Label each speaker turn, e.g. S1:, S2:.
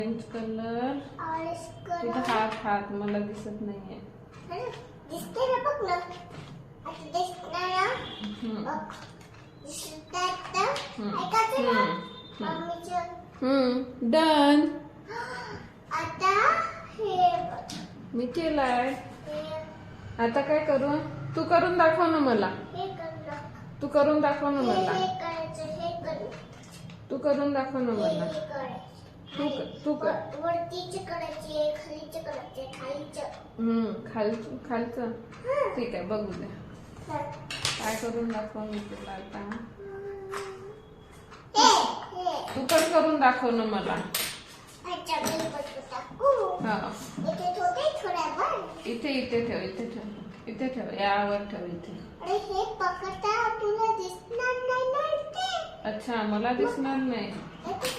S1: Orange colour. तुझा हात मला दिसत नाहीये.
S2: दिसते ना, बघ ना. आता दिसणार ना. बघ. दिसतात ना. ऐकायचं ना. मम्मीचं.
S1: डन.
S2: आता हे बघ.
S1: मी केलाय.
S2: हे
S1: आता काय करू? तू करून दाखव ना मला.
S2: हे कर.
S1: तू करून दाखव ना मला.
S2: हे करायचं, हे कर.
S1: तू करून दाखव ना मला.
S2: हे करायचं.
S1: तू कर.
S2: वरतीचे करायचे, खालीचे करायचे,
S1: खालचं. ठीक आहे, बघू दे. काय करून दाखव मी तुला आता. तू पण करून दाखव ना मला. इथे ठेव, यावर ठेव. इथे.
S2: हे पकडता तुला दिसणार नाही ना.
S1: अच्छा, मला दिसणार नाही.
S2: इथे